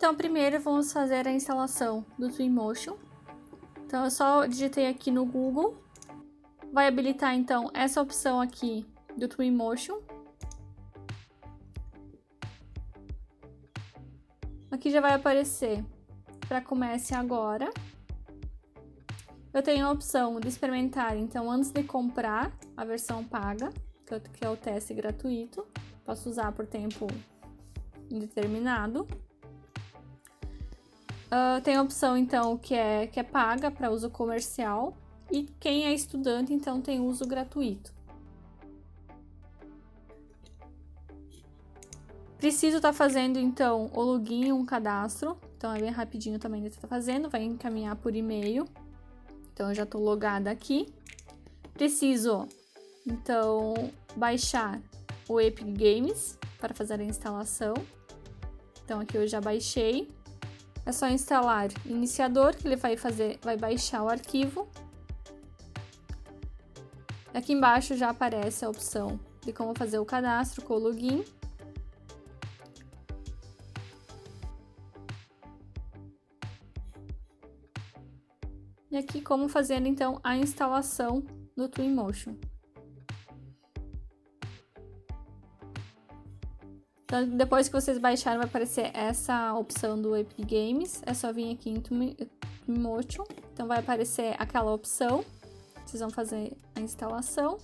Então, primeiro vamos fazer a instalação do Twinmotion. Então, eu só digitei aqui no Google. Vai habilitar, então, essa opção aqui do Twinmotion. Aqui já vai aparecer para comece agora. Eu tenho a opção de experimentar, então, antes de comprar a versão paga, que é o teste gratuito. Posso usar por tempo indeterminado. Tem a opção, então, que é paga para uso comercial. E quem é estudante, então, tem uso gratuito. Preciso estar fazendo, então, o login, um cadastro. Então, é bem rapidinho também de estar fazendo. Vai encaminhar por e-mail. Então, eu já estou logada aqui. Preciso, então, baixar o Epic Games para fazer a instalação. Então, aqui eu já baixei. É só instalar iniciador, que ele vai baixar o arquivo. Aqui embaixo já aparece a opção de como fazer o cadastro com o login. E aqui como fazer, então, a instalação do Twinmotion. Então, depois que vocês baixaram, vai aparecer essa opção do Epic Games. É só vir aqui em Twinmotion. Então, vai aparecer aquela opção. Vocês vão fazer a instalação.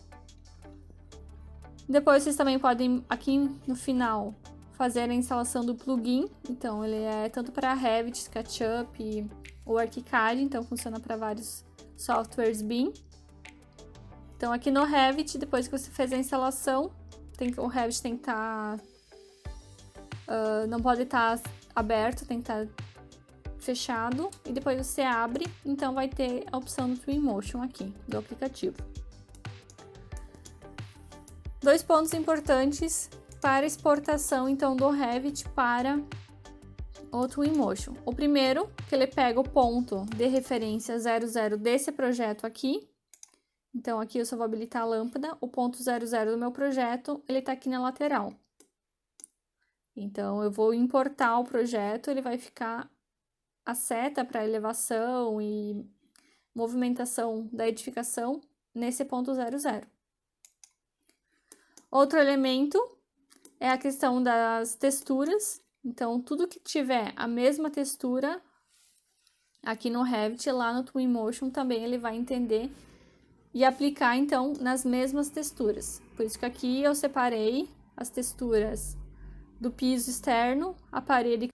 Depois, vocês também podem, aqui no final, fazer a instalação do plugin. Então, ele é tanto para Revit, SketchUp ou ArchiCAD. Então, funciona para vários softwares BIM. Então, aqui no Revit, depois que você fez a instalação, o Revit tem que estar... não pode estar aberto, tem que estar fechado. E depois você abre, então vai ter a opção do Twinmotion aqui, do aplicativo. Dois pontos importantes para exportação, então, do Revit para o Twinmotion. O primeiro, que ele pega o ponto de referência 00 desse projeto aqui. Então, aqui eu só vou habilitar a lâmpada. O ponto 00 do meu projeto, ele tá aqui na lateral. Então, eu vou importar o projeto, ele vai ficar a seta para elevação e movimentação da edificação nesse ponto 00. Outro elemento é a questão das texturas. Então, tudo que tiver a mesma textura aqui no Revit, lá no Twinmotion também ele vai entender e aplicar, então, nas mesmas texturas. Por isso que aqui eu separei as texturas do piso externo, a parede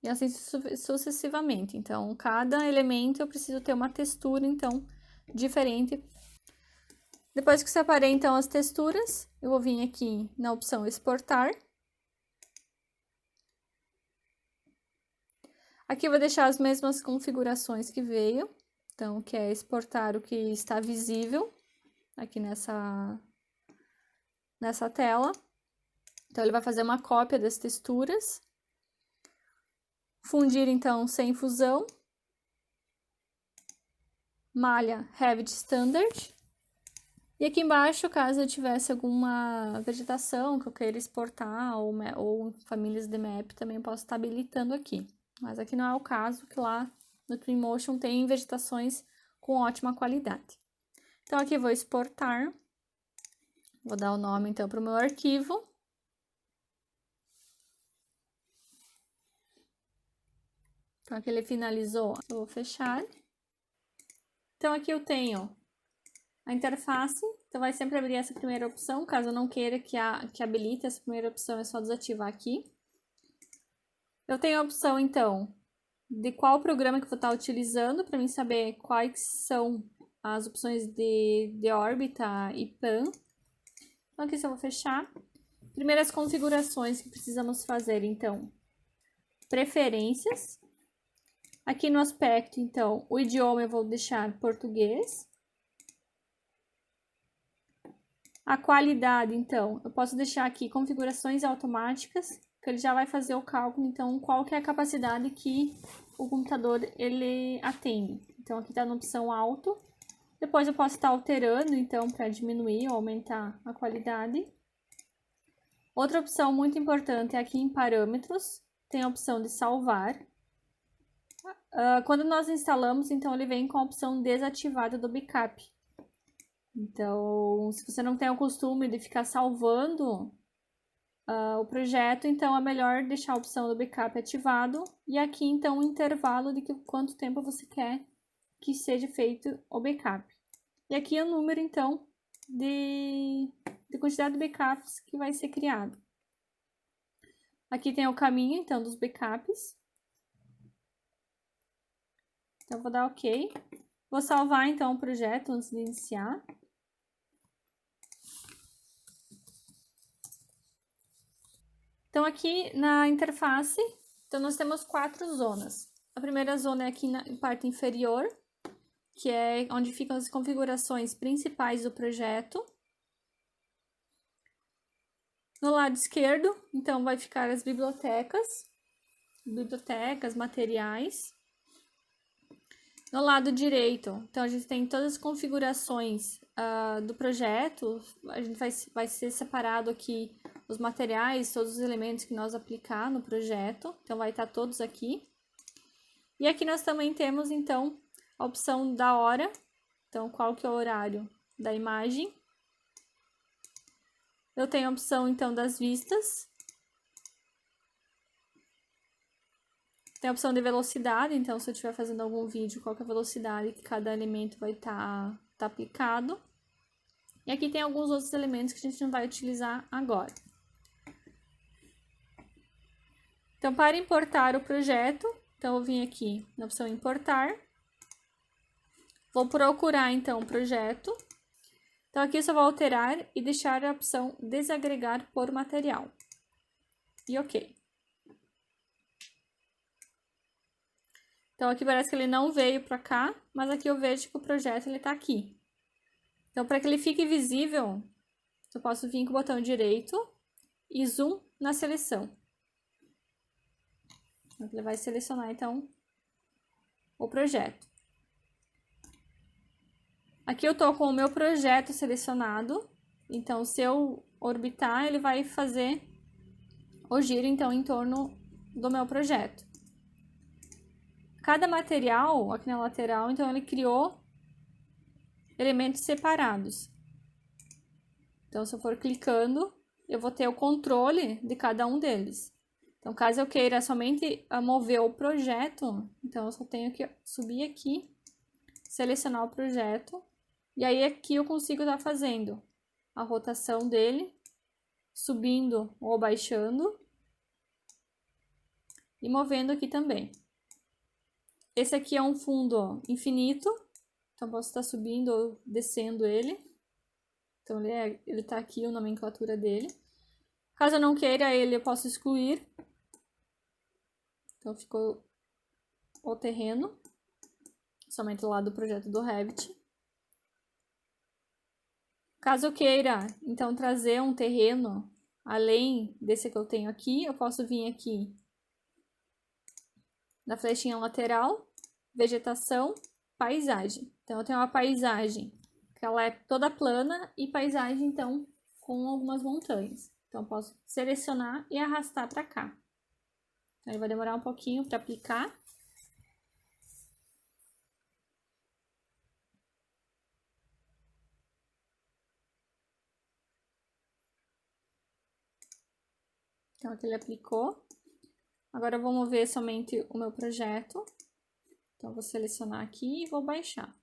e assim sucessivamente. Então, cada elemento eu preciso ter uma textura, então, diferente. Depois que separei, então, as texturas, eu vou vir aqui na opção exportar. Aqui eu vou deixar as mesmas configurações que veio. Então, que é exportar o que está visível aqui nessa tela. Então, ele vai fazer uma cópia das texturas. Fundir, então, sem fusão. Malha Revit Standard. E aqui embaixo, caso eu tivesse alguma vegetação que eu queira exportar ou famílias de map, também posso estar habilitando aqui. Mas aqui não é o caso, que lá no Twinmotion tem vegetações com ótima qualidade. Então, aqui vou exportar. Vou dar o nome, então, para o meu arquivo. Então, aqui ele finalizou, eu vou fechar. Então, aqui eu tenho a interface. Então, vai sempre abrir essa primeira opção. Caso eu não queira que habilite essa primeira opção, é só desativar aqui. Eu tenho a opção, então, de qual programa que eu vou estar utilizando, para mim saber quais são as opções de órbita e PAN. Então, aqui eu vou fechar. Primeiras configurações que precisamos fazer, então, preferências. Aqui no aspecto, então, o idioma eu vou deixar português. A qualidade, então, eu posso deixar aqui configurações automáticas, que ele já vai fazer o cálculo, então, qual que é a capacidade que o computador ele atende. Então, aqui está na opção alto. Depois eu posso estar alterando, então, para diminuir ou aumentar a qualidade. Outra opção muito importante é aqui em parâmetros, tem a opção de salvar. Quando nós instalamos, então ele vem com a opção desativada do backup. Então, se você não tem o costume de ficar salvando o projeto, então é melhor deixar a opção do backup ativado. E aqui, então, o intervalo de quanto tempo você quer que seja feito o backup. E aqui é o número, então, de quantidade de backups que vai ser criado. Aqui tem o caminho, então, dos backups. Então, vou dar OK. Vou salvar, então, o projeto antes de iniciar. Então, aqui na interface, então, nós temos 4 zonas. A primeira zona é aqui na parte inferior, que é onde ficam as configurações principais do projeto. No lado esquerdo, então, vai ficar as bibliotecas, materiais. No lado direito, então, a gente tem todas as configurações do projeto. A gente vai ser separado aqui os materiais, todos os elementos que nós aplicar no projeto. Então, vai estar todos aqui. E aqui nós também temos, então, a opção da hora. Então, qual que é o horário da imagem. Eu tenho a opção, então, das vistas. Tem a opção de velocidade, então, se eu estiver fazendo algum vídeo, qual que é a velocidade que cada elemento vai estar aplicado. E aqui tem alguns outros elementos que a gente não vai utilizar agora. Então, para importar o projeto, então eu vim aqui na opção importar. Vou procurar, então, o projeto. Então, aqui eu só vou alterar e deixar a opção desagregar por material. E OK. Então, aqui parece que ele não veio para cá, mas aqui eu vejo que o projeto ele está aqui. Então, para que ele fique visível, eu posso vir com o botão direito e zoom na seleção. Ele vai selecionar, então, o projeto. Aqui eu estou com o meu projeto selecionado. Então, se eu orbitar, ele vai fazer o giro, então, em torno do meu projeto. Cada material, aqui na lateral, então, ele criou elementos separados. Então, se eu for clicando, eu vou ter o controle de cada um deles. Então, caso eu queira somente mover o projeto, então eu só tenho que subir aqui, selecionar o projeto, e aí aqui eu consigo estar fazendo a rotação dele, subindo ou baixando, e movendo aqui também. Esse aqui é um fundo infinito, então posso estar subindo ou descendo ele. Então, ele tá aqui, a nomenclatura dele. Caso eu não queira ele, eu posso excluir. Então, ficou o terreno, somente do lado do projeto do Revit. Caso eu queira, então, trazer um terreno além desse que eu tenho aqui, eu posso vir aqui na flechinha lateral, vegetação, paisagem. Então, eu tenho uma paisagem que ela é toda plana e paisagem, então, com algumas montanhas. Então, eu posso selecionar e arrastar para cá. Então, ele vai demorar um pouquinho para aplicar. Então, aqui ele aplicou. Agora, eu vou mover somente o meu projeto. Então, eu vou selecionar aqui e vou baixar.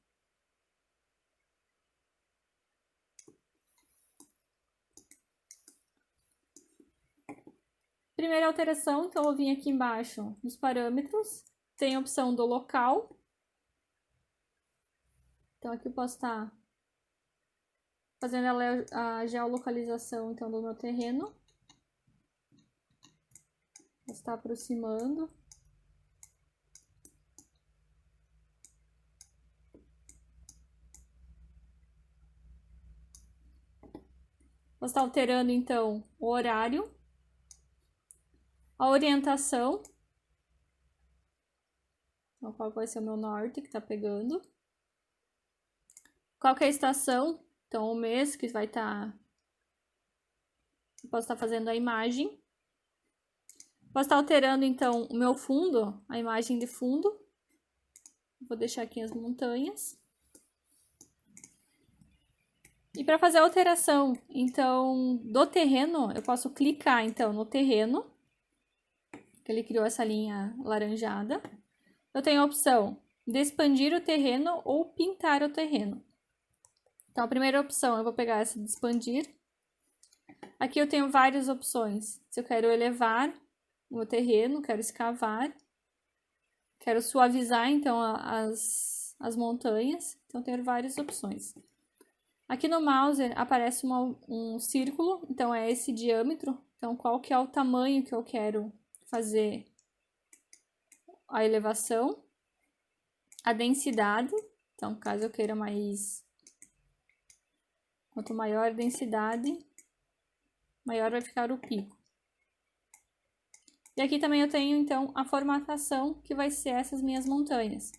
Primeira alteração, então, eu vim aqui embaixo nos parâmetros. Tem a opção do local. Então, aqui eu posso estar fazendo a geolocalização, então, do meu terreno. Está aproximando. Vou estar alterando, então, o horário, a orientação, então, qual vai ser o meu norte que está pegando, qual que é a estação, então, o mês que vai estar, eu posso estar fazendo a imagem. Posso estar alterando, então, o meu fundo, a imagem de fundo. Vou deixar aqui as montanhas. E para fazer a alteração, então, do terreno, eu posso clicar, então, no terreno, que ele criou essa linha laranjada. Eu tenho a opção de expandir o terreno ou pintar o terreno. Então, a primeira opção, eu vou pegar essa de expandir. Aqui eu tenho várias opções. Se eu quero elevar o meu terreno, quero escavar, quero suavizar, então, as montanhas. Então, eu tenho várias opções. Aqui no mouse aparece um círculo, então é esse diâmetro. Então, qual que é o tamanho que eu quero fazer a elevação. A densidade, então, caso eu queira mais... Quanto maior a densidade, maior vai ficar o pico. E aqui também eu tenho, então, a formatação, que vai ser essas minhas montanhas.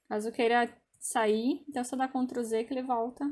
Caso eu queira sair, então é só dar Ctrl Z que ele volta.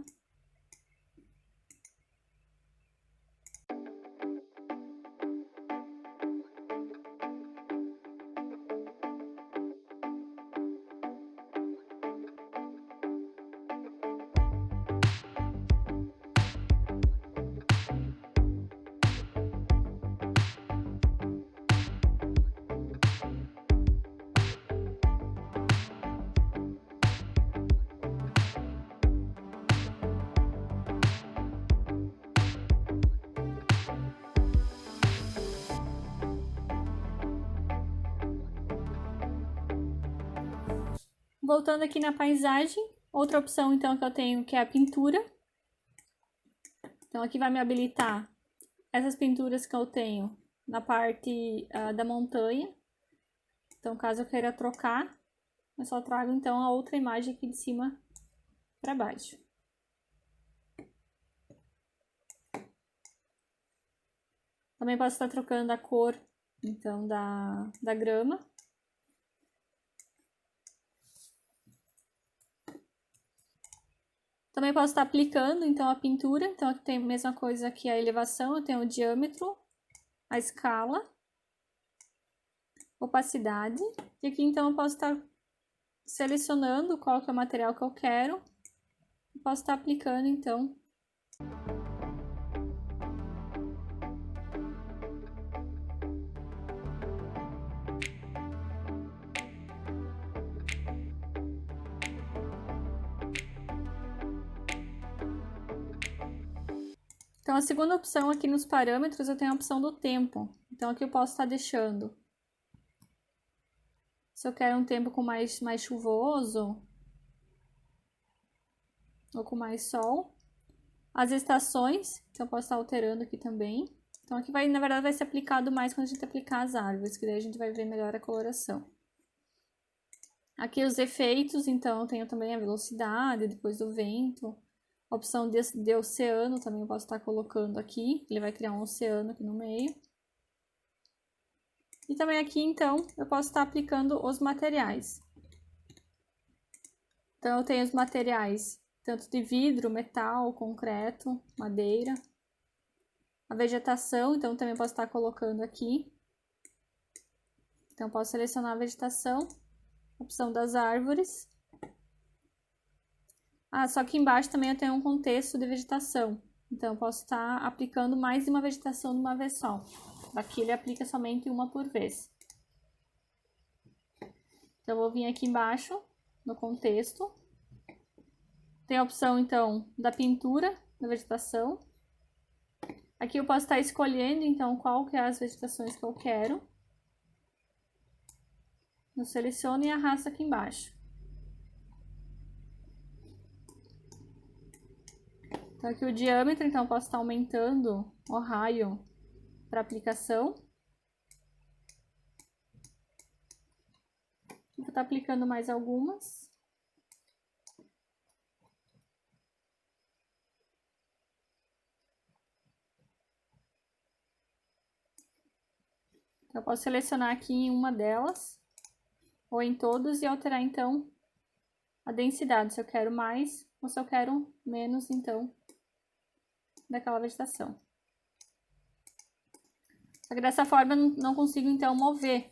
Voltando aqui na paisagem, outra opção então que eu tenho que é a pintura. Então aqui vai me habilitar essas pinturas que eu tenho na parte da montanha. Então caso eu queira trocar, eu só trago então a outra imagem aqui de cima para baixo. Também posso estar trocando a cor então da grama. Também posso estar aplicando, então, a pintura. Então, aqui tem a mesma coisa aqui, a elevação. Eu tenho o diâmetro, a escala, opacidade. E aqui, então, eu posso estar selecionando qual que é o material que eu quero. E posso estar aplicando, então. Então, a segunda opção aqui nos parâmetros, eu tenho a opção do tempo. Então, aqui eu posso estar deixando. Se eu quero um tempo com mais chuvoso, ou com mais sol. As estações, então eu posso estar alterando aqui também. Então, aqui vai, na verdade, vai ser aplicado mais quando a gente aplicar as árvores, que daí a gente vai ver melhor a coloração. Aqui os efeitos, então, eu tenho também a velocidade, depois do vento. A opção de oceano também eu posso estar colocando aqui. Ele vai criar um oceano aqui no meio. E também aqui, então, eu posso estar aplicando os materiais. Então, eu tenho os materiais tanto de vidro, metal, concreto, madeira. A vegetação, então, também posso estar colocando aqui. Então, posso selecionar a vegetação, opção das árvores. Só que embaixo também eu tenho um contexto de vegetação. Então, eu posso estar aplicando mais de uma vegetação de uma vez só. Aqui ele aplica somente uma por vez. Então, eu vou vir aqui embaixo, no contexto. Tem a opção, então, da pintura da vegetação. Aqui eu posso estar escolhendo, então, qual que é as vegetações que eu quero. Eu seleciono e arrasto aqui embaixo. Então, aqui o diâmetro, então, eu posso estar aumentando o raio para aplicação. Vou estar aplicando mais algumas. Eu posso selecionar aqui em uma delas, ou em todos, e alterar, então, a densidade, se eu quero mais ou se eu quero menos, então, daquela vegetação. Só que dessa forma eu não consigo, então, mover.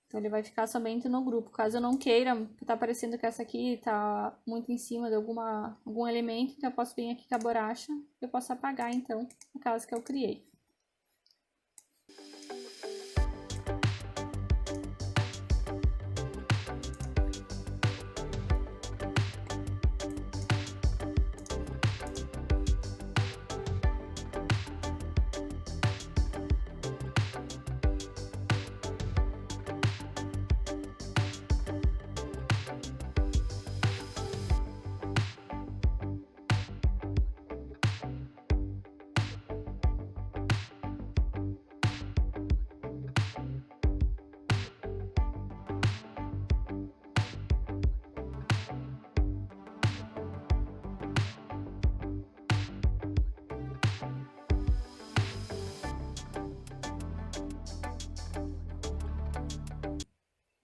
Então, ele vai ficar somente no grupo. Caso eu não queira, tá parecendo que essa aqui tá muito em cima de algum elemento, então eu posso vir aqui com a borracha e eu posso apagar, então, aquelas que eu criei.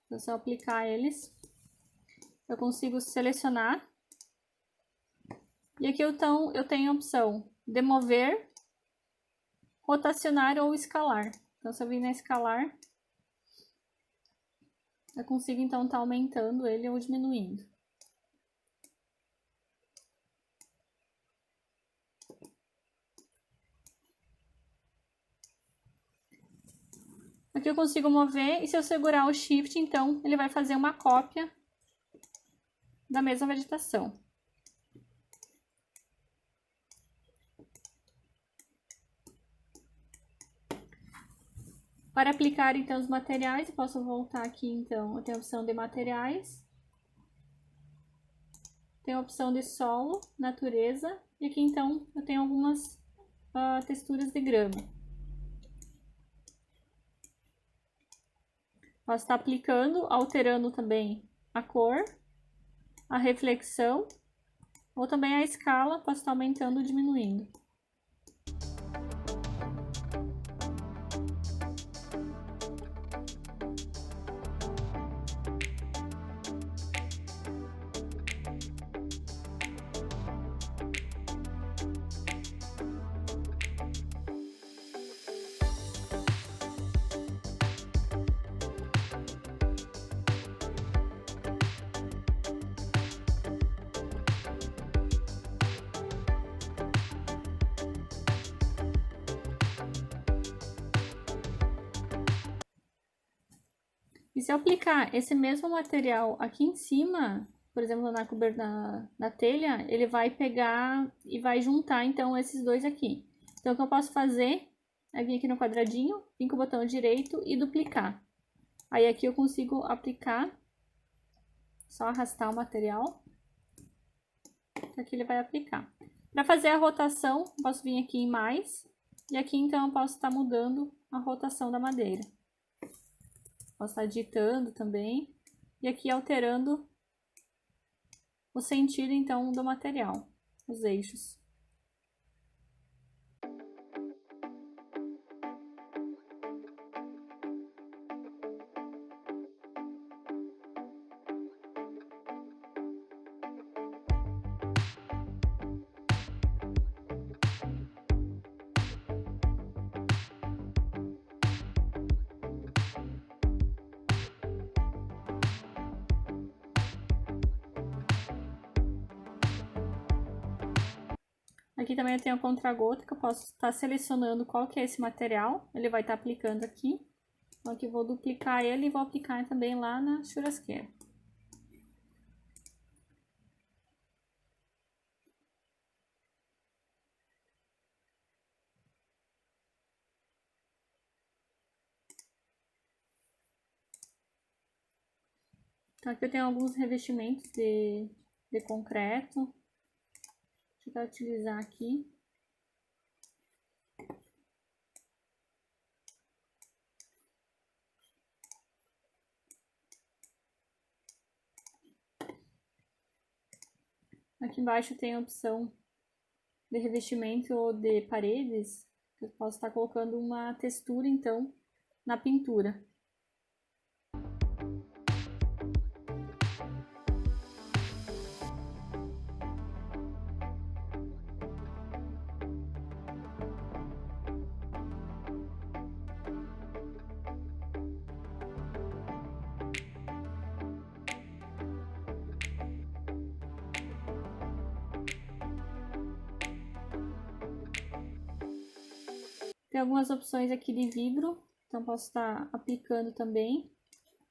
Então, se eu aplicar eles, eu consigo selecionar. E aqui, então, eu tenho a opção de mover, rotacionar ou escalar. Então, se eu vir na escalar, eu consigo, então, estar aumentando ele ou diminuindo. Aqui eu consigo mover e se eu segurar o Shift, então, ele vai fazer uma cópia da mesma vegetação. Para aplicar, então, os materiais, eu posso voltar aqui, então, eu tenho a opção de materiais. Tenho a opção de solo, natureza, e aqui, então, eu tenho algumas texturas de grama. Posso estar aplicando, alterando também a cor, a reflexão, ou também a escala, posso estar aumentando ou diminuindo. E se eu aplicar esse mesmo material aqui em cima, por exemplo, na telha, ele vai pegar e vai juntar, então, esses dois aqui. Então, o que eu posso fazer é vir aqui no quadradinho, vir com o botão direito e duplicar. Aí, aqui eu consigo aplicar, só arrastar o material, aqui ele vai aplicar. Para fazer a rotação, posso vir aqui em mais, e aqui, então, eu posso estar mudando a rotação da madeira. Posso estar digitando também. E aqui alterando o sentido, então, do material. Os eixos. Aqui também eu tenho a contra-gota, que eu posso estar selecionando qual que é esse material. Ele vai estar aplicando aqui. Então, aqui eu vou duplicar ele e vou aplicar também lá na churrasqueira. Então, aqui eu tenho alguns revestimentos de concreto. Deixa eu utilizar aqui. Aqui embaixo tem a opção de revestimento ou de paredes. Eu posso estar colocando uma textura, então, na pintura. Tem algumas opções aqui de vidro, então posso estar aplicando também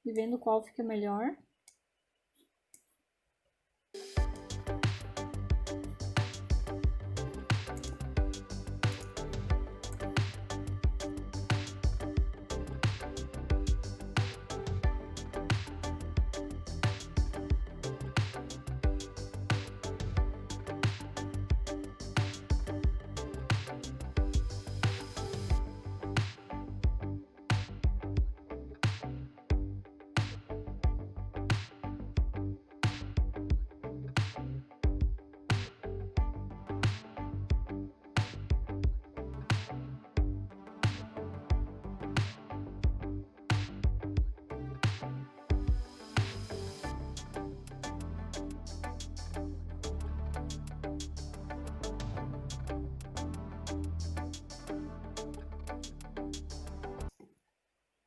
e vendo qual fica melhor.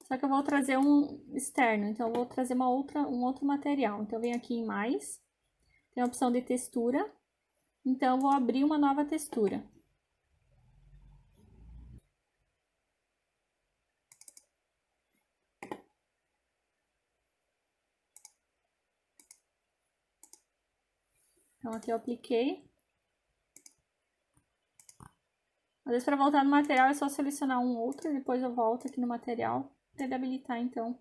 Só que eu vou trazer um externo, então eu vou trazer um outro material. Então eu venho aqui em mais, tem a opção de textura, então eu vou abrir uma nova textura. Então aqui eu apliquei. Às vezes para voltar no material é só selecionar um outro, depois eu volto aqui no material para ele habilitar então.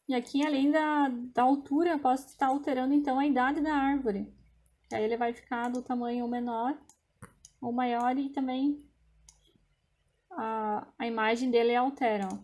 E aqui, além da altura, eu posso estar alterando então a idade da árvore. Aí ele vai ficar do tamanho menor ou maior e também a imagem dele altera, ó.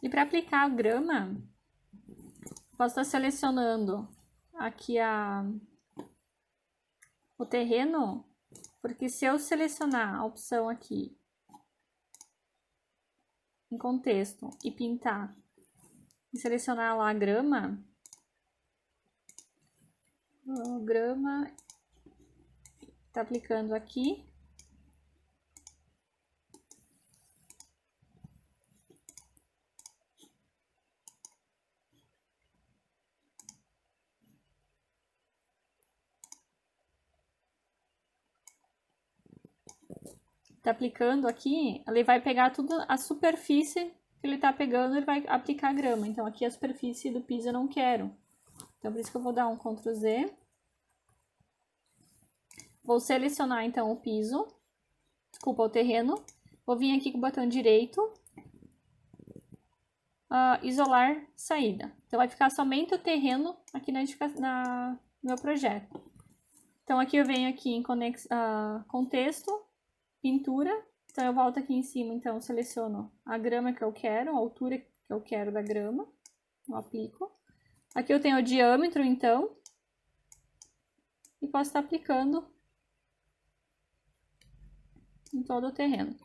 E para aplicar a grama, posso estar selecionando aqui o terreno, porque se eu selecionar a opção aqui em contexto e pintar e selecionar lá a grama Tá aplicando aqui. Tá aplicando aqui, ele vai pegar toda a superfície que ele tá pegando, ele vai aplicar a grama. Então, aqui a superfície do piso eu não quero. Então, por isso que eu vou dar um Ctrl Z. Vou selecionar, então, o piso. Desculpa, o terreno. Vou vir aqui com o botão direito. Isolar saída. Então, vai ficar somente o terreno aqui no meu projeto. Então, aqui eu venho aqui em contexto, pintura. Então, eu volto aqui em cima, então, seleciono a grama que eu quero, a altura que eu quero da grama. Eu aplico. Aqui eu tenho o diâmetro, então. E posso estar aplicando em todo o terreno.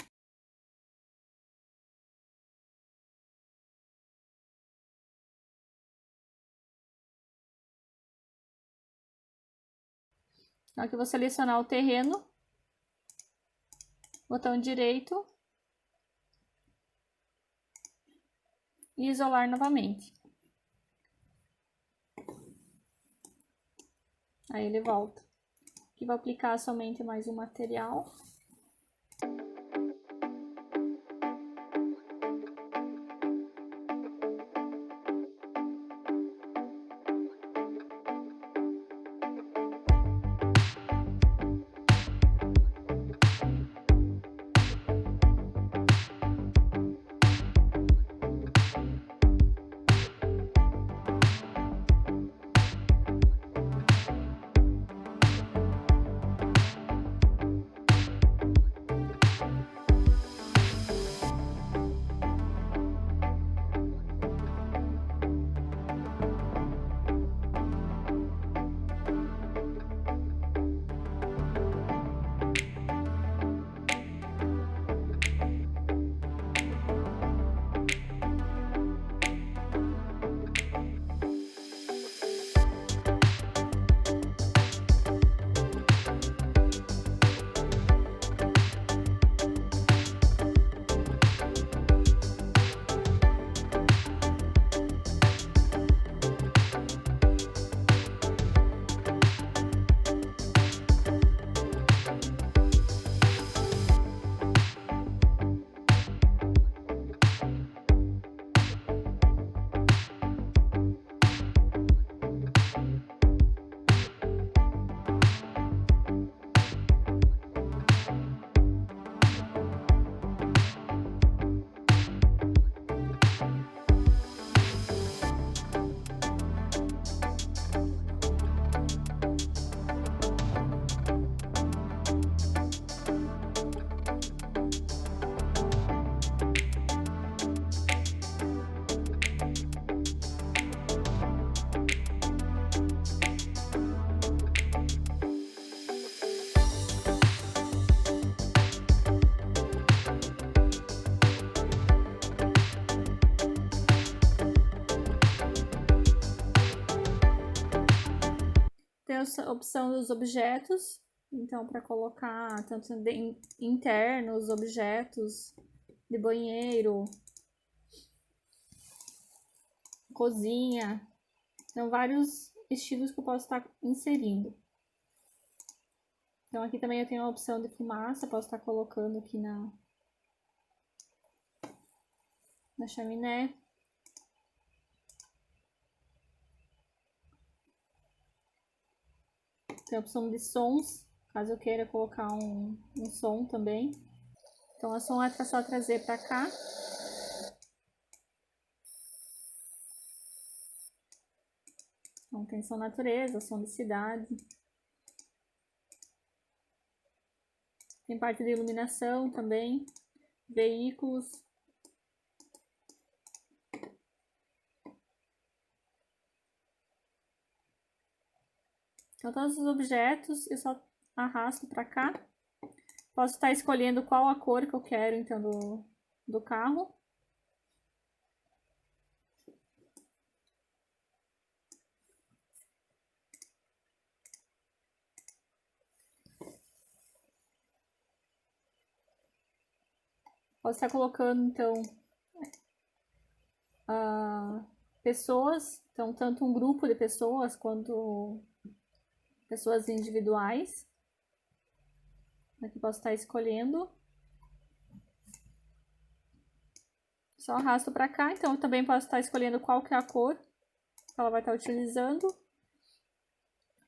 Então, aqui eu vou selecionar o terreno. Botão direito. E isolar novamente. Aí ele volta. Aqui vou aplicar somente mais um material. Tem a opção dos objetos, então para colocar tanto internos, objetos de banheiro, cozinha, então vários estilos que eu posso estar inserindo. Então aqui também eu tenho a opção de fumaça, posso estar colocando aqui na chaminé. Tem a opção de sons, caso eu queira colocar um som também. Então, a som é só trazer para cá. Então, tem som natureza, som de cidade. Tem parte de iluminação também, veículos. Então, todos os objetos eu só arrasto para cá. Posso estar escolhendo qual a cor que eu quero, então, do carro. Posso estar colocando, então, pessoas, então, tanto um grupo de pessoas quanto pessoas individuais. Aqui posso estar escolhendo. Só arrasto para cá, então eu também posso estar escolhendo qual que é a cor que ela vai estar utilizando.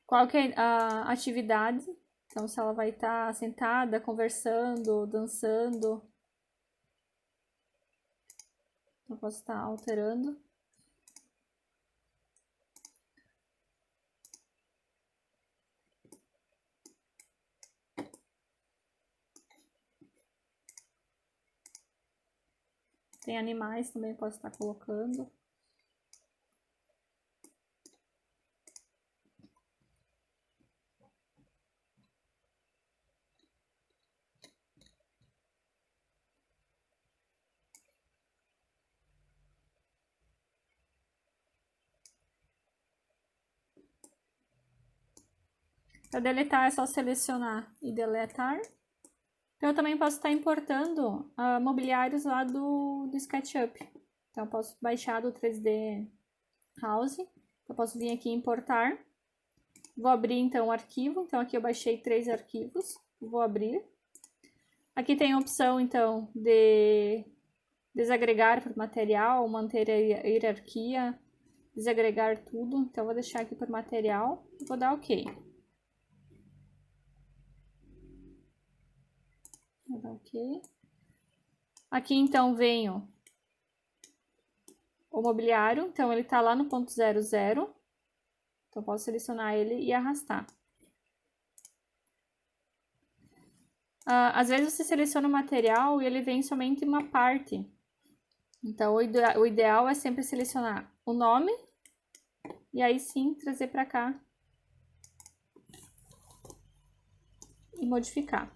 Qual que é a atividade, então se ela vai estar sentada, conversando, dançando. Eu posso estar alterando. Tem animais também, posso estar colocando. Para deletar é só selecionar e deletar. Então, eu também posso estar importando mobiliários lá do SketchUp. Então, eu posso baixar do 3D House. Eu posso vir aqui em importar. Vou abrir, então, o arquivo. Então, aqui eu baixei 3 arquivos. Vou abrir. Aqui tem a opção, então, de desagregar por material, manter a hierarquia, desagregar tudo. Então, eu vou deixar aqui por material e vou dar OK. Vou dar OK. Aqui, então, venho o mobiliário. Então, ele tá lá no ponto 00. Então, posso selecionar ele e arrastar. Às vezes, você seleciona o material e ele vem somente uma parte. Então, o ideal é sempre selecionar o nome e aí sim trazer para cá e modificar.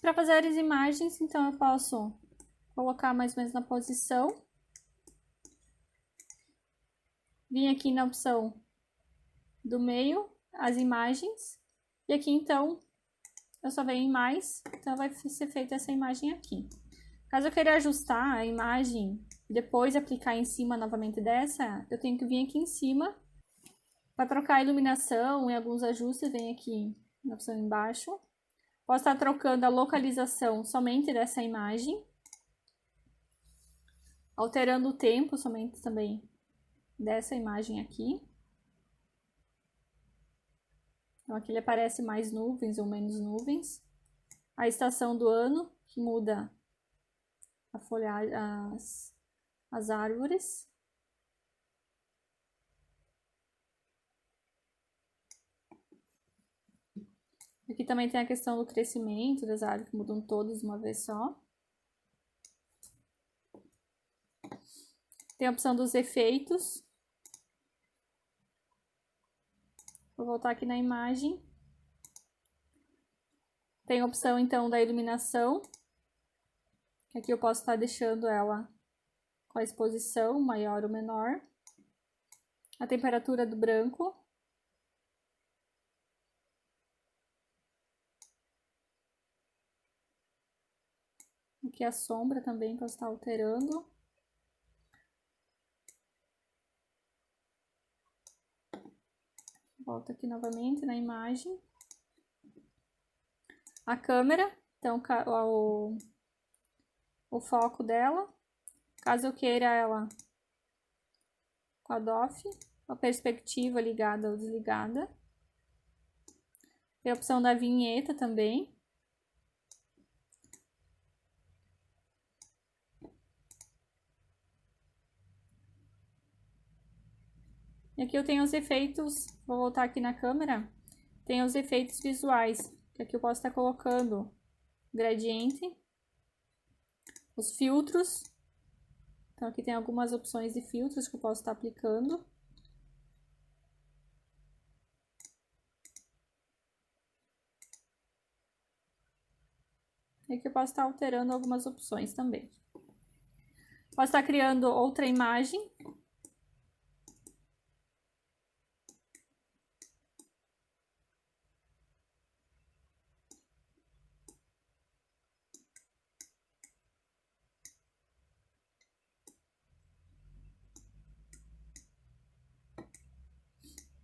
Para fazer as imagens, então eu posso colocar mais ou menos na posição. Vim aqui na opção do meio, as imagens. E aqui, então, eu só venho em mais, então vai ser feita essa imagem aqui. Caso eu queira ajustar a imagem e depois aplicar em cima novamente dessa, eu tenho que vir aqui em cima. Para trocar a iluminação e alguns ajustes, vem aqui na opção embaixo. Posso estar trocando a localização somente dessa imagem. Alterando o tempo somente também dessa imagem aqui. Então, aqui ele aparece mais nuvens ou menos nuvens. A estação do ano, que muda a folhagem, as árvores. Aqui também tem a questão do crescimento das árvores, que mudam todas de uma vez só. Tem a opção dos efeitos. Vou voltar aqui na imagem. Tem a opção, então, da iluminação. Aqui eu posso estar deixando ela com a exposição maior ou menor. A temperatura do branco. Aqui a sombra também posso estar alterando. Volto aqui novamente na imagem. A câmera, então o foco dela. Caso eu queira ela com a DOF, a perspectiva ligada ou desligada. Tem a opção da vinheta também. E aqui eu tenho os efeitos, vou voltar aqui na câmera, tem os efeitos visuais, que aqui eu posso estar colocando gradiente, os filtros, então aqui tem algumas opções de filtros que eu posso estar aplicando. E aqui eu posso estar alterando algumas opções também. Posso estar criando outra imagem.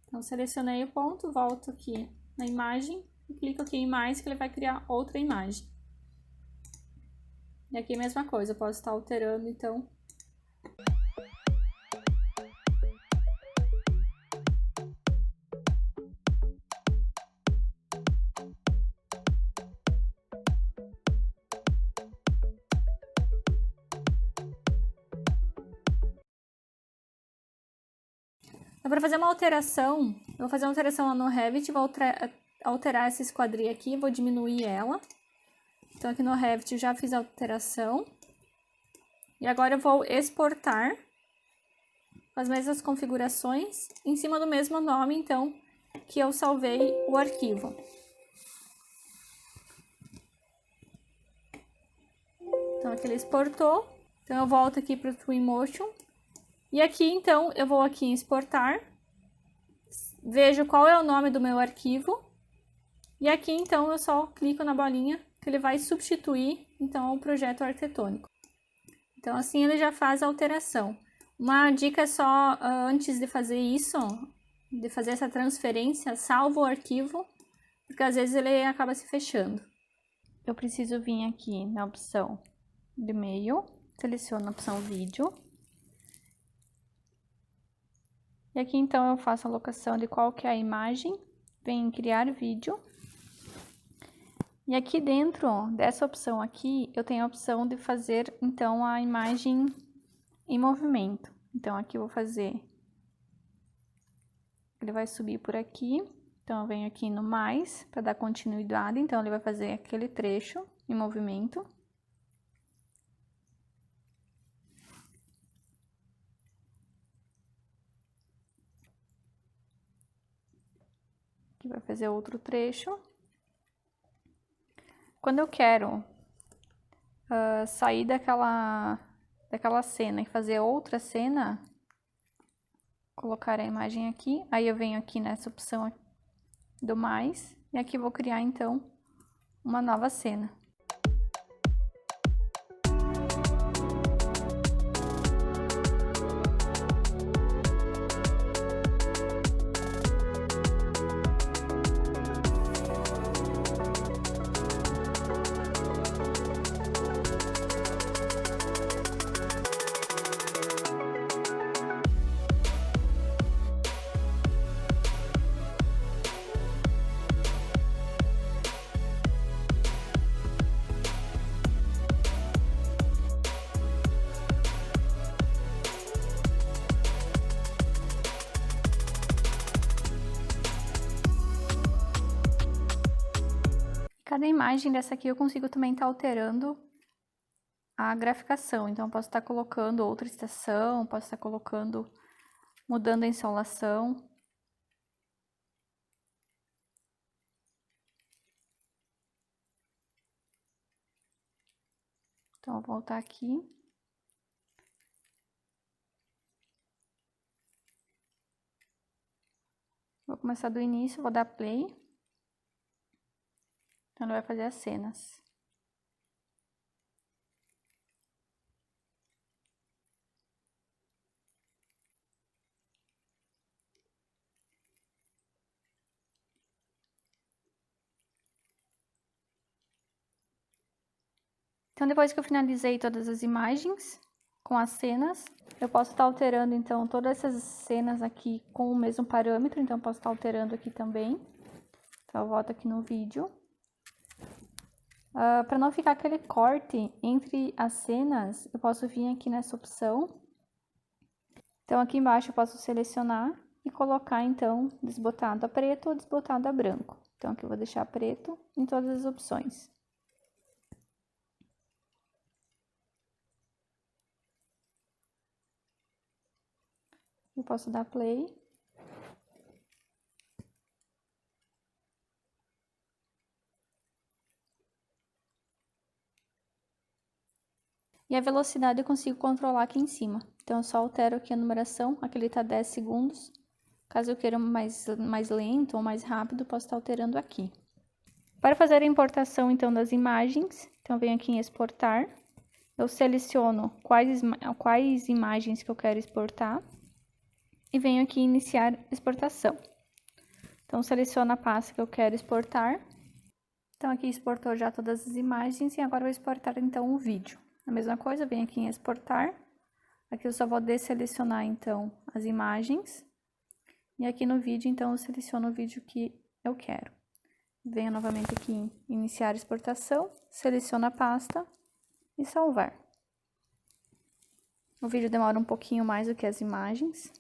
Então, selecionei o ponto, volto aqui na imagem e clico aqui em mais, que ele vai criar outra imagem. E aqui a mesma coisa, eu posso estar alterando, então. Então, para fazer uma alteração, eu vou fazer uma alteração lá no Revit, vou alterar essa esquadria aqui, vou diminuir ela. Então, aqui no Revit eu já fiz a alteração. E agora eu vou exportar com as mesmas configurações, em cima do mesmo nome, então, que eu salvei o arquivo. Então, aqui ele exportou. Então, eu volto aqui para o Twinmotion. E aqui, então, eu vou aqui em exportar. Vejo qual é o nome do meu arquivo. E aqui, então, eu só clico na bolinha, que ele vai substituir, então, o projeto arquitetônico. Então, assim, ele já faz a alteração. Uma dica só, antes de fazer isso, de fazer essa transferência, salva o arquivo, porque às vezes ele acaba se fechando. Eu preciso vir aqui na opção de e-mail, seleciono a opção vídeo. E aqui, então, eu faço a alocação de qual que é a imagem, venho em criar vídeo. E aqui dentro dessa opção aqui, eu tenho a opção de fazer, então, a imagem em movimento. Então, aqui eu vou fazer, ele vai subir por aqui, então eu venho aqui no mais, para dar continuidade, então ele vai fazer aquele trecho em movimento. Aqui vai fazer outro trecho. Quando eu quero sair daquela cena e fazer outra cena, colocar a imagem aqui, aí eu venho aqui nessa opção do mais, e aqui vou criar, então, uma nova cena. Cada imagem dessa aqui eu consigo também estar alterando a graficação. Então, eu posso estar colocando outra estação, posso estar colocando, mudando a insolação. Então, eu vou voltar aqui. Vou começar do início, vou dar play. Então, ele vai fazer as cenas. Então, depois que eu finalizei todas as imagens com as cenas, eu posso estar alterando, então, todas essas cenas aqui com o mesmo parâmetro. Então, eu posso estar alterando aqui também. Então, eu volto aqui no vídeo. Para não ficar aquele corte entre as cenas, eu posso vir aqui nessa opção. Então, aqui embaixo eu posso selecionar e colocar, então, desbotado a preto ou desbotado a branco. Então, aqui eu vou deixar preto em todas as opções. Eu posso dar play. E a velocidade eu consigo controlar aqui em cima. Então, eu só altero aqui a numeração, aqui ele tá 10 segundos. Caso eu queira mais lento ou mais rápido, posso estar alterando aqui. Para fazer a importação, então, das imagens, então, eu venho aqui em exportar. Eu seleciono quais imagens que eu quero exportar. E venho aqui em iniciar exportação. Então, seleciono a pasta que eu quero exportar. Então, aqui exportou já todas as imagens e agora eu vou exportar, então, o vídeo. A mesma coisa, venho aqui em exportar. Aqui eu só vou desselecionar, então, as imagens. E aqui no vídeo, então, eu seleciono o vídeo que eu quero. Venho novamente aqui em iniciar exportação, seleciono a pasta e salvar. O vídeo demora um pouquinho mais do que as imagens.